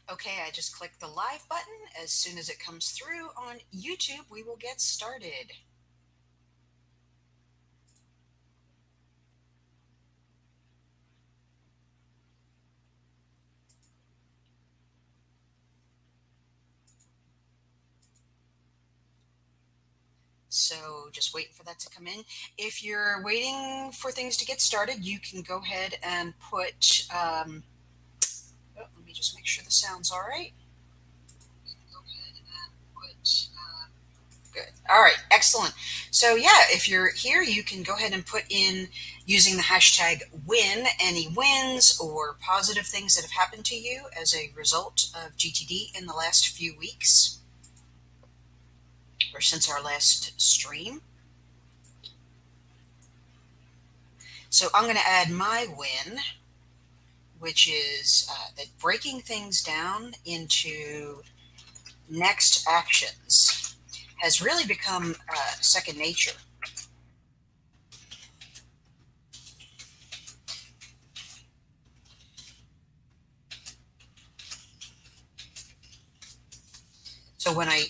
Okay, I just clicked the live button. As soon as it comes through on YouTube, we will get started. So just waiting for that to come in. If you're waiting for things to get started, you can go ahead and put, let me just make sure the sound's all right. Go ahead and put, good. All right, excellent. So yeah, if you're here, you can go ahead and put in using the hashtag win any wins or positive things that have happened to you as a result of GTD in the last few weeks or since our last stream. So I'm going to add my win, which is that breaking things down into next actions has really become second nature. So when I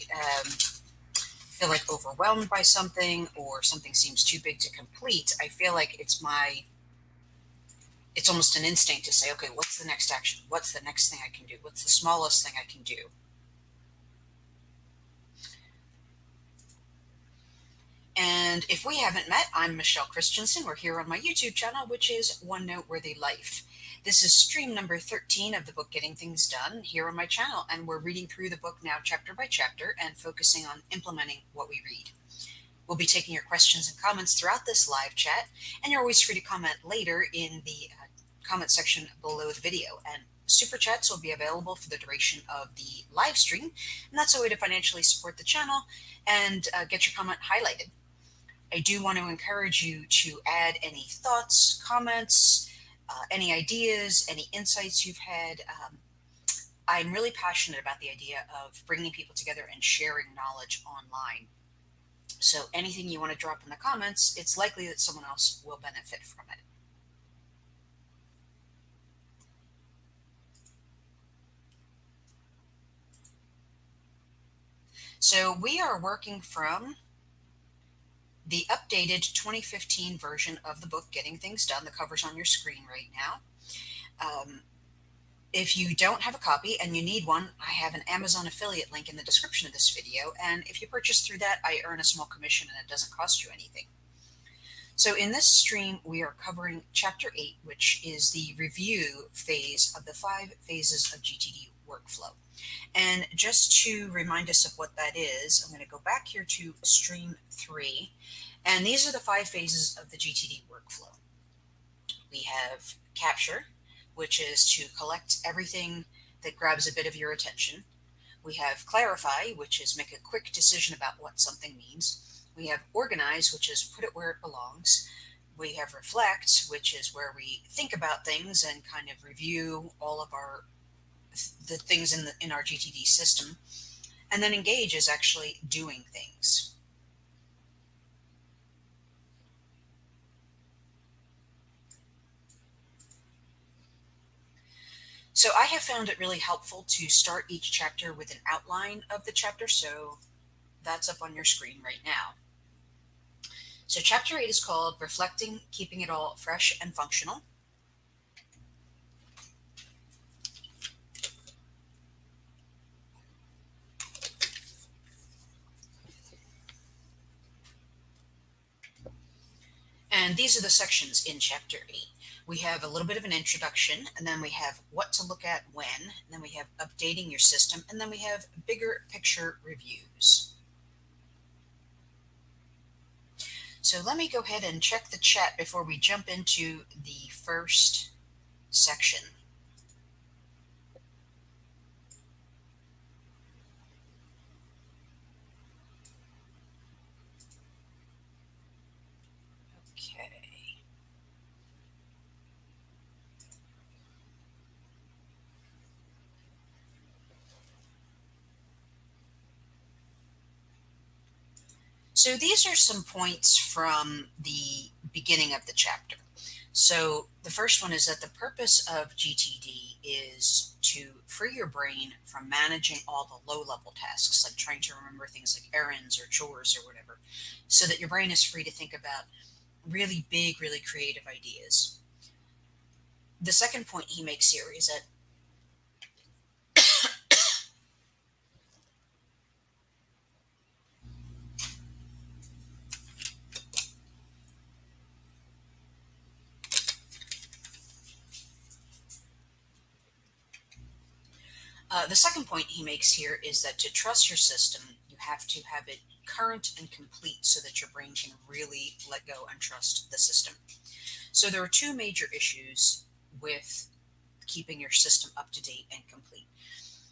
feel like overwhelmed by something or something seems too big to complete, I feel like it's almost an instinct to say, okay, what's the next action? What's the next thing I can do? What's the smallest thing I can do? And if we haven't met, I'm Michele Christensen. We're here on my YouTube channel, which is One Noteworthy Life. This is stream number 13 of the book Getting Things Done here on my channel, and we're reading through the book now chapter by chapter and focusing on implementing what we read. We'll be taking your questions and comments throughout this live chat, and you're always free to comment later in the comment section below the video. And super chats will be available for the duration of the live stream, and that's a way to financially support the channel and get your comment highlighted. I do want to encourage you to add any thoughts, comments, any ideas, any insights you've had. I'm really passionate about the idea of bringing people together and sharing knowledge online. So anything you want to drop in the comments, it's likely that someone else will benefit from it. So we are working from the updated 2015 version of the book Getting Things Done. The cover's on your screen right now. If you don't have a copy and you need one, I have an Amazon affiliate link in the description of this video, and if you purchase through that, I earn a small commission and it doesn't cost you anything. So in this stream, we are covering Chapter 8, which is the review phase of the 5 phases of GTD workflow. And just to remind us of what that is, I'm going to go back here to stream 3, and these are the 5 phases of the GTD workflow. We have capture, which is to collect everything that grabs a bit of your attention. We have clarify, which is make a quick decision about what something means. We have organize, which is put it where it belongs. We have reflect, which is where we think about things and kind of review all of the things in our GTD system. And then engage is actually doing things. So I have found it really helpful to start each chapter with an outline of the chapter, so that's up on your screen right now. So chapter 8 is called Reflecting, Keeping It All Fresh and Functional. And these are the sections in chapter 8. We have a little bit of an introduction, and then we have what to look at when, and then we have updating your system, and then we have bigger picture reviews. So let me go ahead and check the chat before we jump into the first section. Okay. So these are some points from the beginning of the chapter. So the first one is that the purpose of GTD is to free your brain from managing all the low-level tasks, like trying to remember things like errands or chores or whatever, so that your brain is free to think about really big, really creative ideas. The second point he makes here is that the second point he makes here is that to trust your system, you have to have it current and complete so that your brain can really let go and trust the system. So there are two major issues with keeping your system up to date and complete.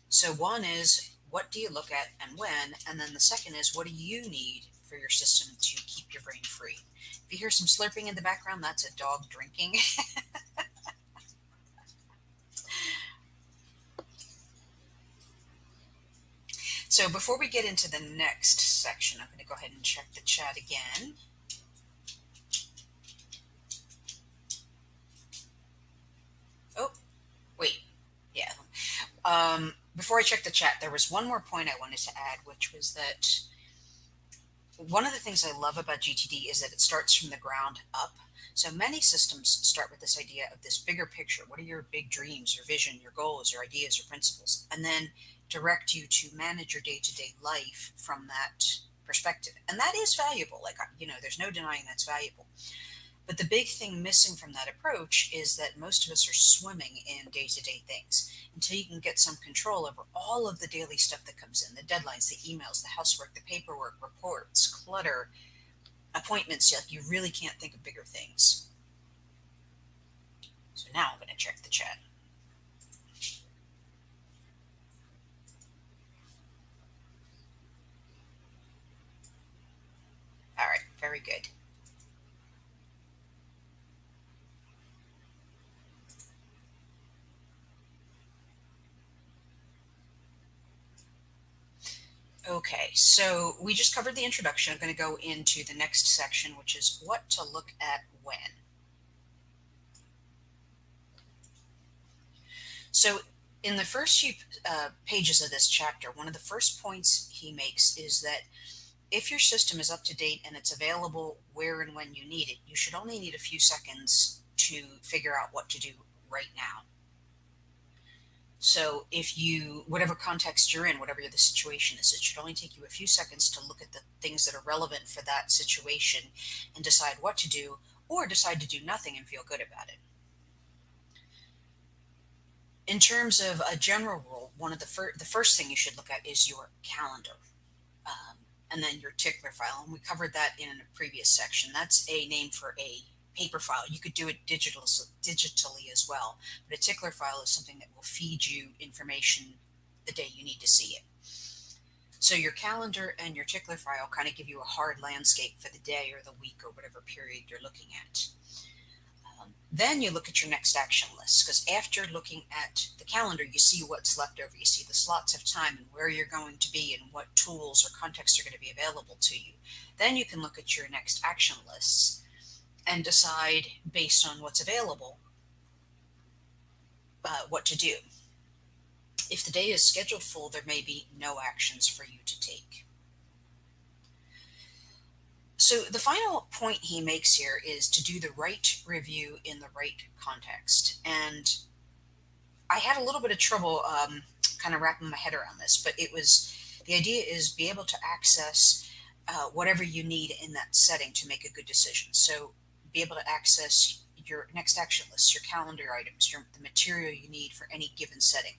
So one is, what do you look at and when? And then the second is, what do you need for your system to keep your brain free? If you hear some slurping in the background, that's a dog drinking. So before we get into the next section, I'm going to go ahead and check the chat again. Oh, wait. Yeah. Before I check the chat, there was one more point I wanted to add, which was that one of the things I love about GTD is that it starts from the ground up. So many systems start with this idea of this bigger picture. What are your big dreams, your vision, your goals, your ideas, your principles? And then direct you to manage your day-to-day life from that perspective. And that is valuable. Like, there's no denying that's valuable. But the big thing missing from that approach is that most of us are swimming in day-to-day things. Until you can get some control over all of the daily stuff that comes in, the deadlines, the emails, the housework, the paperwork, reports, clutter, appointments, like you really can't think of bigger things. So now I'm going to check the chat. All right, very good. Okay, so we just covered the introduction. I'm going to go into the next section, which is what to look at when. So in the first few pages of this chapter, one of the first points he makes is that if your system is up to date and it's available where and when you need it, you should only need a few seconds to figure out what to do right now. So if whatever context you're in, whatever the situation is, it should only take you a few seconds to look at the things that are relevant for that situation and decide what to do, or decide to do nothing and feel good about it. In terms of a general rule, one of the first thing you should look at is your calendar, and then your tickler file. And we covered that in a previous section. That's a name for a paper file. You could do it digitally as well, but a tickler file is something that will feed you information the day you need to see it. So your calendar and your tickler file kind of give you a hard landscape for the day or the week or whatever period you're looking at. Then you look at your next action list, because after looking at the calendar, you see what's left over. You see the slots of time and where you're going to be and what tools or contexts are going to be available to you. Then you can look at your next action lists and decide, based on what's available, what to do. If the day is scheduled full, there may be no actions for you to take. So the final point he makes here is to do the right review in the right context. And I had a little bit of trouble kind of wrapping my head around this, but the idea is be able to access whatever you need in that setting to make a good decision. So be able to access your next action list, your calendar items, the material you need for any given setting.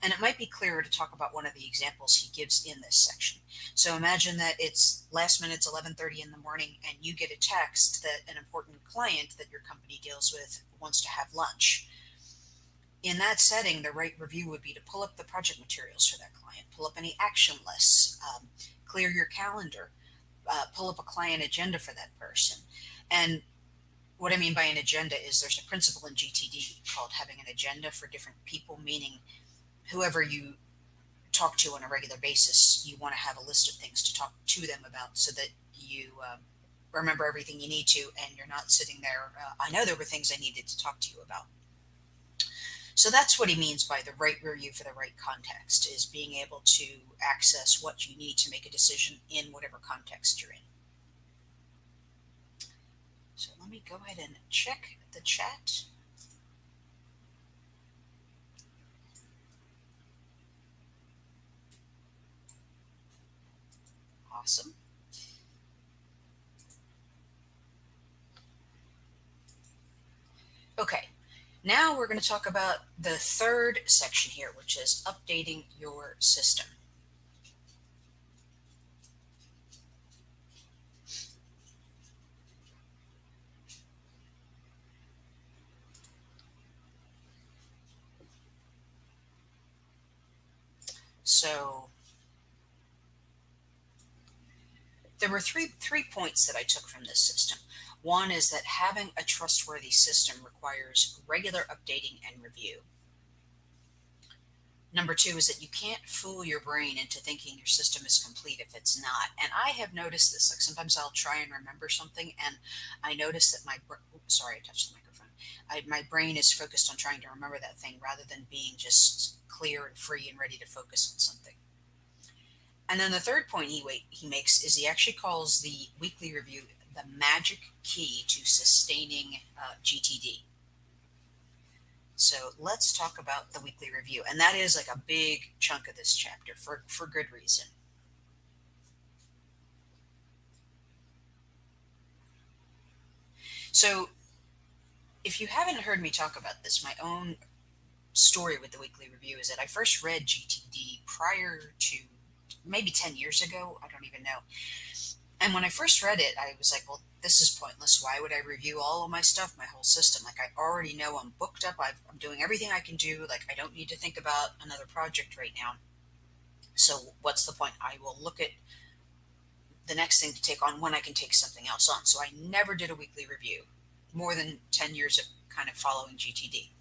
And it might be clearer to talk about one of the examples he gives in this section. So imagine that it's last minute, it's 11:30 in the morning, and you get a text that an important client that your company deals with wants to have lunch. In that setting, the right review would be to pull up the project materials for that client, pull up any action lists, clear your calendar, pull up a client agenda for that person. And what I mean by an agenda is there's a principle in GTD called having an agenda for different people, meaning whoever you talk to on a regular basis, you want to have a list of things to talk to them about so that you remember everything you need to, and you're not sitting there, I know there were things I needed to talk to you about. So that's what he means by the right review for the right context, is being able to access what you need to make a decision in whatever context you're in. So let me go ahead and check the chat. Awesome. Okay, now we're going to talk about the third section here, which is updating your system. So there were three points that I took from this system. One is that having a trustworthy system requires regular updating and review. Number two is that you can't fool your brain into thinking your system is complete if it's not. And I have noticed this. Like sometimes I'll try and remember something, and I notice that sorry, I touched the microphone. My brain is focused on trying to remember that thing rather than being just clear and free and ready to focus on something. And then the third point he makes is he actually calls the weekly review the magic key to sustaining GTD. So let's talk about the weekly review. And that is like a big chunk of this chapter for good reason. So if you haven't heard me talk about this, my own story with the weekly review is that I first read GTD prior to maybe 10 years ago. I don't even know. And when I first read it, I was like, well, this is pointless. Why would I review all of my stuff, my whole system? Like, I already know I'm booked up. I'm doing everything I can do. Like, I don't need to think about another project right now. So, what's the point? I will look at the next thing to take on when I can take something else on. So, I never did a weekly review, more than 10 years of kind of following GTD.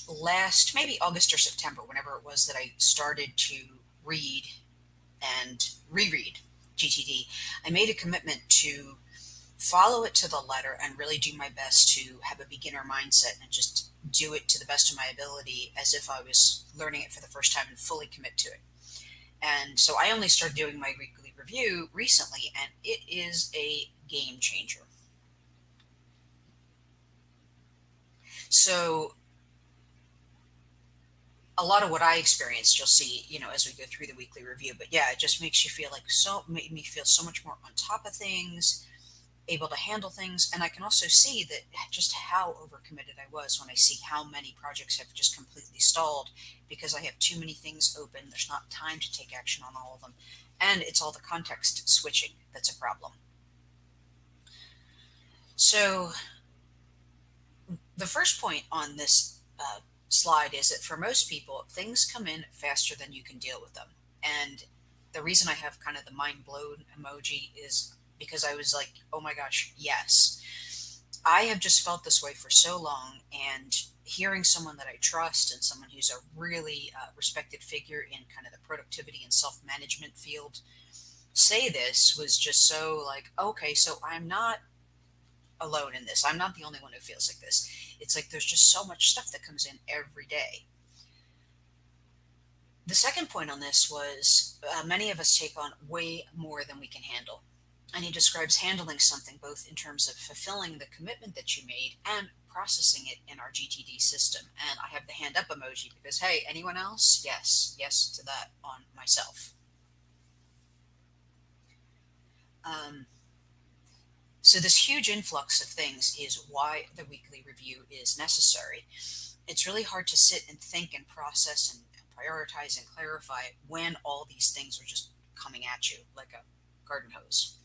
Last, maybe August or September, whenever it was that I started to read and reread GTD, I made a commitment to follow it to the letter and really do my best to have a beginner mindset and just do it to the best of my ability as if I was learning it for the first time and fully commit to it. And so I only started doing my weekly review recently, and it is a game changer. So a lot of what I experienced, you'll see, as we go through the weekly review. But yeah, it just makes you feel like made me feel so much more on top of things, able to handle things. And I can also see that just how overcommitted I was when I see how many projects have just completely stalled because I have too many things open. There's not time to take action on all of them. And it's all the context switching that's a problem. So the first point on this slide is that for most people, things come in faster than you can deal with them. And the reason I have kind of the mind blown emoji is because I was like, oh my gosh, yes. I have just felt this way for so long, and hearing someone that I trust and someone who's a really respected figure in kind of the productivity and self management field say this was just so like, okay, so I'm not alone in this. I'm not the only one who feels like this. It's like there's just so much stuff that comes in every day. The second point on this was many of us take on way more than we can handle. And he describes handling something both in terms of fulfilling the commitment that you made and processing it in our GTD system. And I have the hand up emoji because, hey, anyone else? Yes, yes to that on myself. So this huge influx of things is why the weekly review is necessary. It's really hard to sit and think and process and prioritize and clarify when all these things are just coming at you like a garden hose.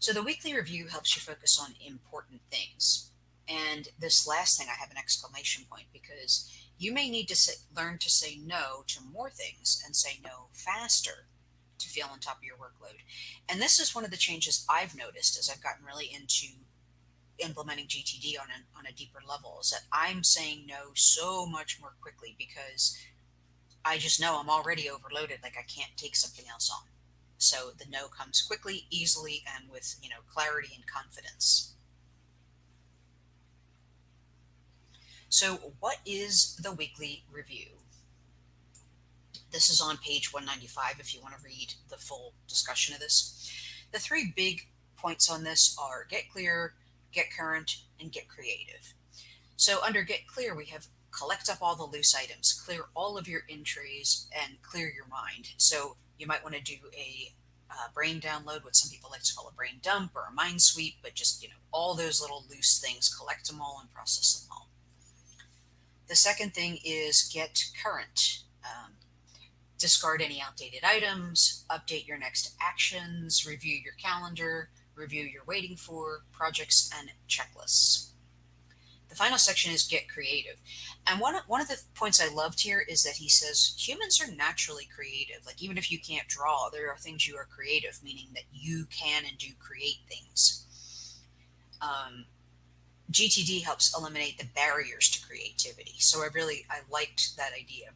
So the weekly review helps you focus on important things. And this last thing, I have an exclamation point because you may need to learn to say no to more things and say no faster to feel on top of your workload. And this is one of the changes I've noticed as I've gotten really into implementing GTD on a deeper level, is that I'm saying no so much more quickly because I just know I'm already overloaded. Like I can't take something else on. So the no comes quickly, easily, and with, clarity and confidence. So, what is the weekly review? This is on page 195 if you want to read the full discussion of this. The three big points on this are get clear, get current, and get creative. So, under get clear, we have collect up all the loose items, clear all of your entries, and clear your mind. So, you might want to do a brain download, what some people like to call a brain dump or a mind sweep, but just, all those little loose things, collect them all and process them all. The second thing is get current. Discard any outdated items, update your next actions, review your calendar, review your waiting for projects and checklists. The final section is get creative. And one of the points I loved here is that he says humans are naturally creative. Like, even if you can't draw, there are things you are creative, meaning that you can and do create things. GTD helps eliminate the barriers to creativity. So I liked that idea.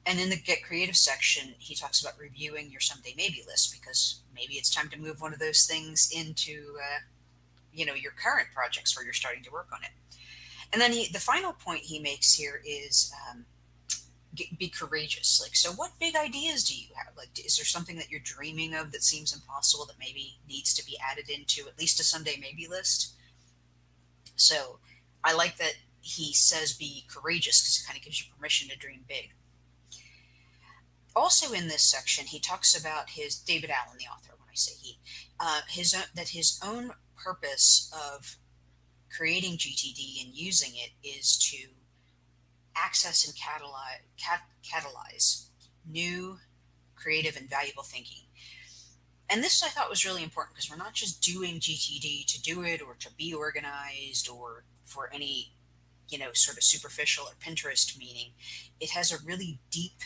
And in the Get Creative section, he talks about reviewing your someday maybe list, because maybe it's time to move one of those things into, your current projects where you're starting to work on it. And then the final point he makes here is be courageous. Like, so what big ideas do you have? Like, is there something that you're dreaming of that seems impossible that maybe needs to be added into at least a someday maybe list? So I like that he says be courageous, because it kind of gives you permission to dream big. Also in this section, he talks about David Allen, the author. When I say he, his own purpose of creating GTD and using it is to access and catalyze new, creative, and valuable thinking. And this I thought was really important, because we're not just doing GTD to do it or to be organized or for any, sort of superficial or Pinterest meaning. It has a really deep,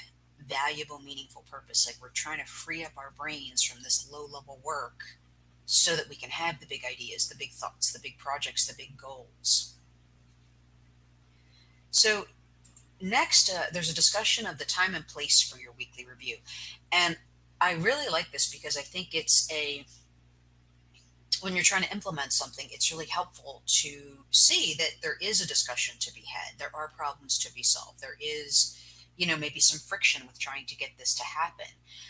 valuable, meaningful purpose. Like, we're trying to free up our brains from this low level work so that we can have the big ideas, the big thoughts, the big projects, the big goals. So next, there's a discussion of the time and place for your weekly review. And I really like this, because I think when you're trying to implement something, it's really helpful to see that there is a discussion to be had. There are problems to be solved. There is, maybe some friction with trying to get this to happen.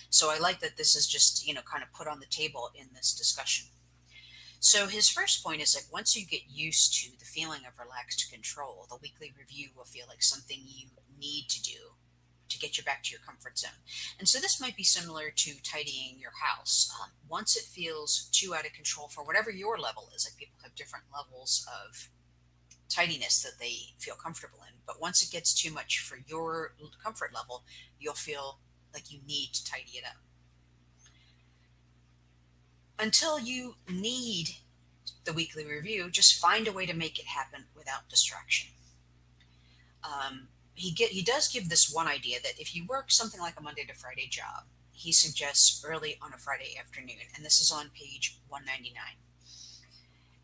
So I like that this is just, kind of put on the table in this discussion. So his first point is, like, once you get used to the feeling of relaxed control, the weekly review will feel like something you need to do to get you back to your comfort zone. And so this might be similar to tidying your house. Once it feels too out of control for whatever your level is, like, people have different levels of tidiness that they feel comfortable in. But once it gets too much for your comfort level, you'll feel like you need to tidy it up. Until you need the weekly review, just find a way to make it happen without distraction. He does give this one idea that if you work something like a Monday to Friday job, he suggests early on a Friday afternoon, and this is on page 199.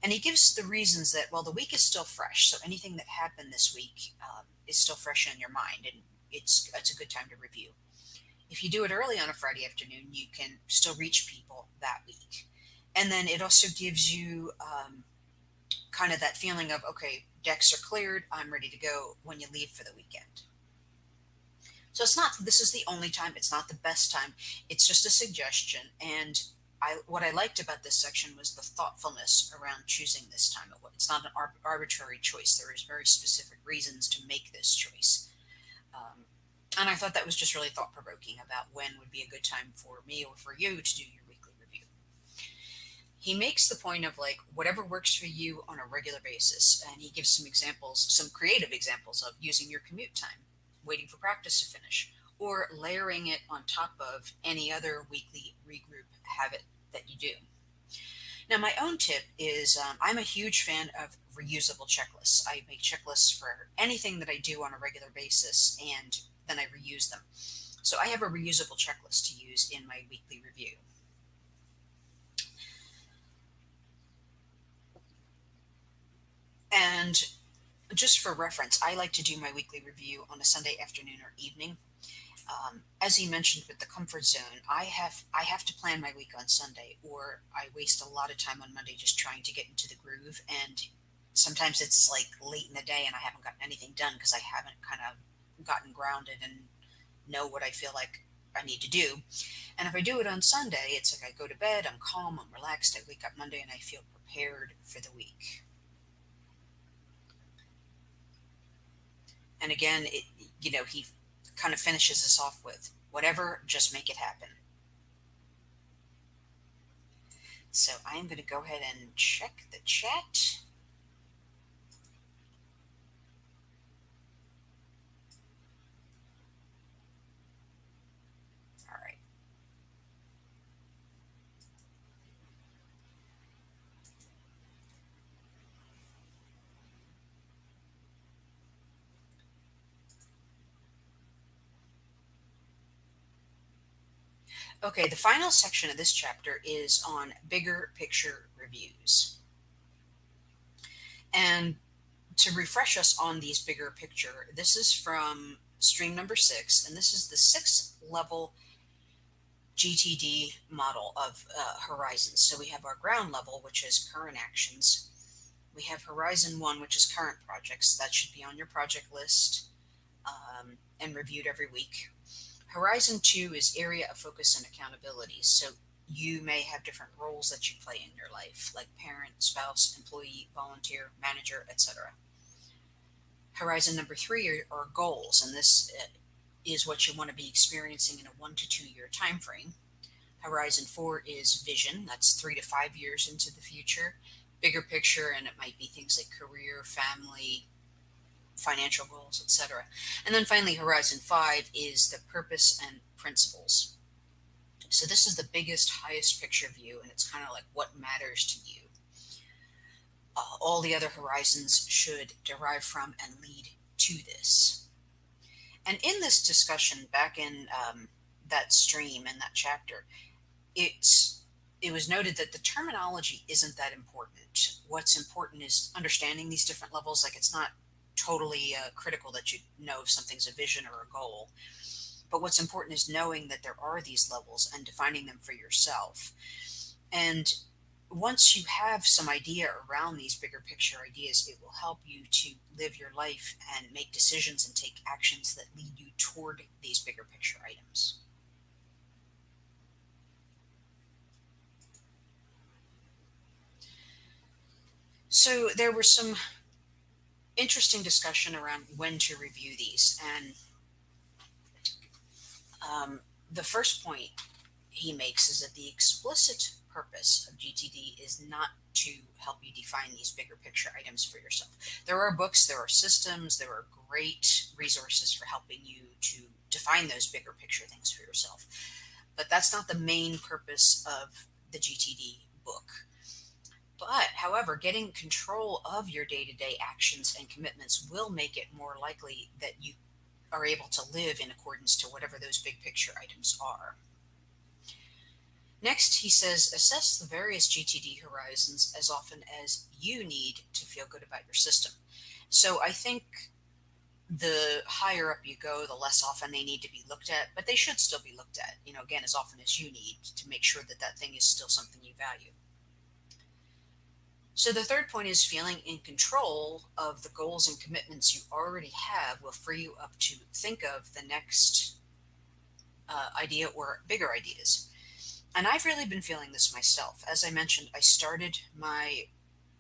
And he gives the reasons that, well, the week is still fresh, so anything that happened this week is still fresh in your mind, and it's a good time to review. If you do it early on a Friday afternoon, you can still reach people that week. And then it also gives you kind of that feeling of, okay, decks are cleared, I'm ready to go when you leave for the weekend. So this is the only time, it's not the best time, it's just a suggestion. And what I liked about this section was the thoughtfulness around choosing this time. It's not an arbitrary choice. There is very specific reasons to make this choice. And I thought that was just really thought-provoking about when would be a good time for me or for you to do your weekly review. He makes the point of, like, whatever works for you on a regular basis. And he gives some examples, some creative examples of using your commute time, waiting for practice to finish, or layering it on top of any other weekly regroup habit that you do. Now, my own tip is I'm a huge fan of reusable checklists. I make checklists for anything that I do on a regular basis, and then I reuse them. So I have a reusable checklist to use in my weekly review. And just for reference, I like to do my weekly review on a Sunday afternoon or evening. As he mentioned with the comfort zone, I have to plan my week on Sunday, or I waste a lot of time on Monday just trying to get into the groove. And sometimes it's like late in the day and I haven't gotten anything done because I haven't kind of gotten grounded and know what I feel like I need to do. And if I do it on Sunday, it's like I go to bed, I'm calm, I'm relaxed, I wake up Monday and I feel prepared for the week. And again, he kind of finishes this off with whatever, just make it happen. So I'm going to go ahead and check the chat. All right. Okay, the final section of this chapter is on bigger picture reviews. And to refresh us on these bigger picture, this is from stream number 6, and this is the 6th level GTD model of horizons. So we have our ground level, which is current actions. We have Horizon 1, which is current projects. That should be on your project list and reviewed every week. Horizon 2 is area of focus and accountability. So you may have different roles that you play in your life, like parent, spouse, employee, volunteer, manager, etc. Horizon number 3 are goals, and this is what you want to be experiencing in a 1 to 2 year time frame. Horizon 4 is vision. That's 3 to 5 years into the future. Bigger picture, and it might be things like career, family, financial goals, etc. And then finally, Horizon 5 is the purpose and principles. So this is the biggest, highest picture view, and it's kind of like what matters to you. All the other horizons should derive from and lead to this. And in this discussion, back in that stream and that chapter, it was noted that the terminology isn't that important. What's important is understanding these different levels. Like, it's not totally critical that you know if something's a vision or a goal. But what's important is knowing that there are these levels and defining them for yourself. And once you have some idea around these bigger picture ideas, it will help you to live your life and make decisions and take actions that lead you toward these bigger picture items. So there was some interesting discussion around when to review these. And the first point he makes is that the explicit purpose of GTD is not to help you define these bigger picture items for yourself. There are books, there are systems, there are great resources for helping you to define those bigger picture things for yourself. But that's not the main purpose of the GTD book. But, however, getting control of your day to day actions and commitments will make it more likely that you are able to live in accordance to whatever those big picture items are. Next, he says, assess the various GTD horizons as often as you need to feel good about your system. So I think the higher up you go, the less often they need to be looked at, but they should still be looked at, again, as often as you need to make sure that that thing is still something you value. So the third point is feeling in control of the goals and commitments you already have will free you up to think of the next idea or bigger ideas. And I've really been feeling this myself. As I mentioned, I started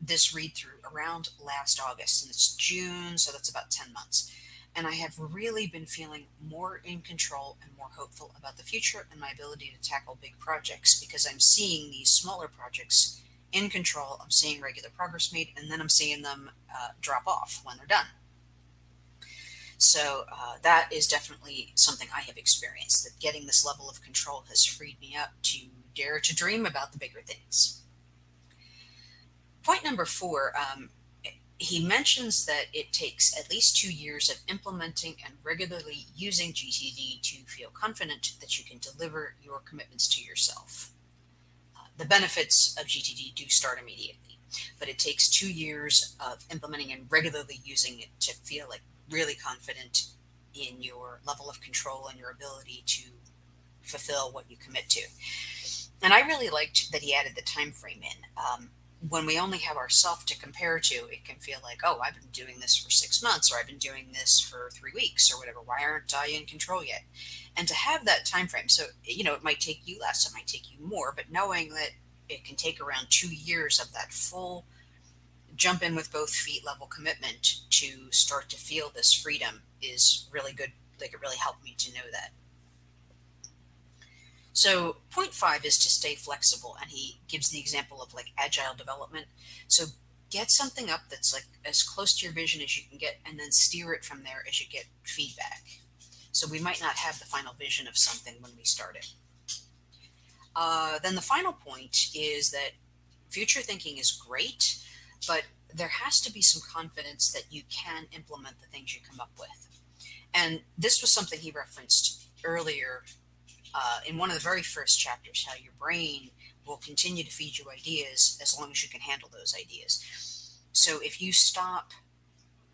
this read through around last August, and it's June, so that's about 10 months. And I have really been feeling more in control and more hopeful about the future and my ability to tackle big projects, because I'm seeing these smaller projects in control. I'm seeing regular progress made, and then I'm seeing them drop off when they're done. So that is definitely something I have experienced, that getting this level of control has freed me up to dare to dream about the bigger things. Point number 4, he mentions that it takes at least 2 years of implementing and regularly using GTD to feel confident that you can deliver your commitments to yourself. The benefits of GTD do start immediately, but it takes 2 years of implementing and regularly using it to feel like really confident in your level of control and your ability to fulfill what you commit to. And I really liked that he added the time frame in. when we only have ourselves to compare to, it can feel like, oh, I've been doing this for 6 months, or I've been doing this for 3 weeks, or whatever. Why aren't I in control yet? And to have that time frame, so it might take you less, it might take you more, but knowing that it can take around 2 years of that full jump in with both feet level commitment to start to feel this freedom is really good. Like, it really helped me to know that. So, point five is to stay flexible. And he gives the example of like agile development. So, get something up that's like as close to your vision as you can get, and then steer it from there as you get feedback. So, we might not have the final vision of something when we start it. Then the final point is that future thinking is great, but there has to be some confidence that you can implement the things you come up with. And this was something he referenced earlier in one of the very first chapters, how your brain will continue to feed you ideas as long as you can handle those ideas. So if you stop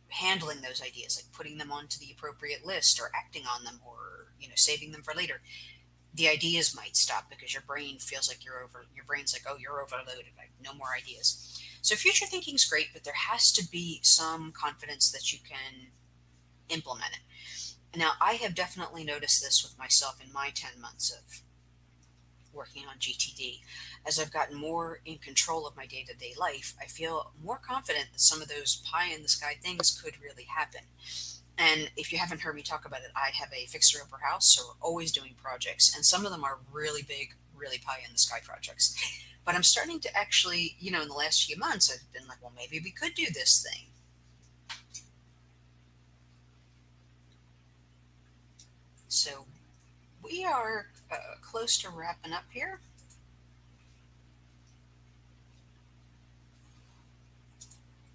handling those ideas, like putting them onto the appropriate list or acting on them, or saving them for later, the ideas might stop because your brain feels like your brain's like, oh, you're overloaded, like no more ideas. So future thinking is great, but there has to be some confidence that you can implement it. Now, I have definitely noticed this with myself in my 10 months of working on GTD. As I've gotten more in control of my day-to-day life, I feel more confident that some of those pie in the sky things could really happen. And if you haven't heard me talk about it, I have a fixer-upper house, so we're always doing projects, and some of them are really big, really pie-in-the-sky projects. But I'm starting to actually, in the last few months, I've been like, well, maybe we could do this thing. So we are close to wrapping up here.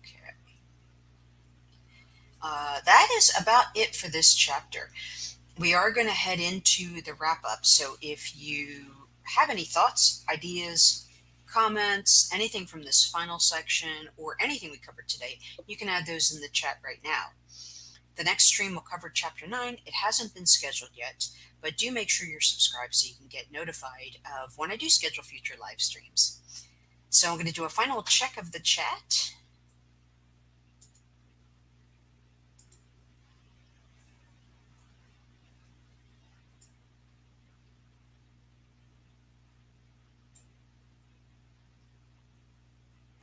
Okay. That is about it for this chapter. We are going to head into the wrap up. So if you have any thoughts, ideas, comments, anything from this final section, or anything we covered today, you can add those in the chat right now. The next stream will cover chapter 9. It hasn't been scheduled yet, but do make sure you're subscribed so you can get notified of when I do schedule future live streams. So I'm going to do a final check of the chat.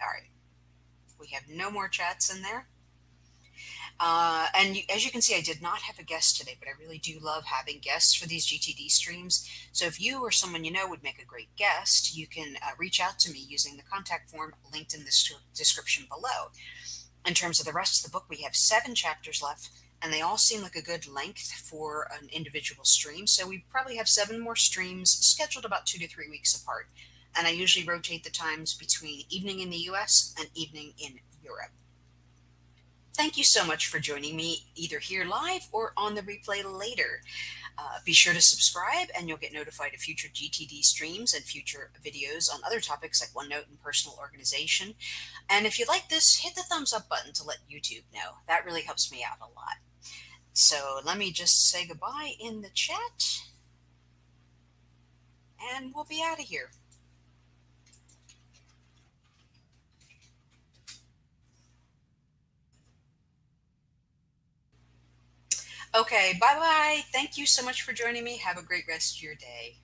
All right. We have no more chats in there. As you can see, I did not have a guest today, but I really do love having guests for these GTD streams. So if you or someone you know would make a great guest, you can reach out to me using the contact form linked in the description below. In terms of the rest of the book, we have 7 chapters left, and they all seem like a good length for an individual stream. So we probably have 7 more streams scheduled about 2 to 3 weeks apart. And I usually rotate the times between evening in the US and evening in Europe. Thank you so much for joining me either here live or on the replay later. Be sure to subscribe and you'll get notified of future GTD streams and future videos on other topics like OneNote and personal organization. And if you like this, hit the thumbs up button to let YouTube know. That really helps me out a lot. So let me just say goodbye in the chat and we'll be out of here. Okay, bye bye. Thank you so much for joining me. Have a great rest of your day.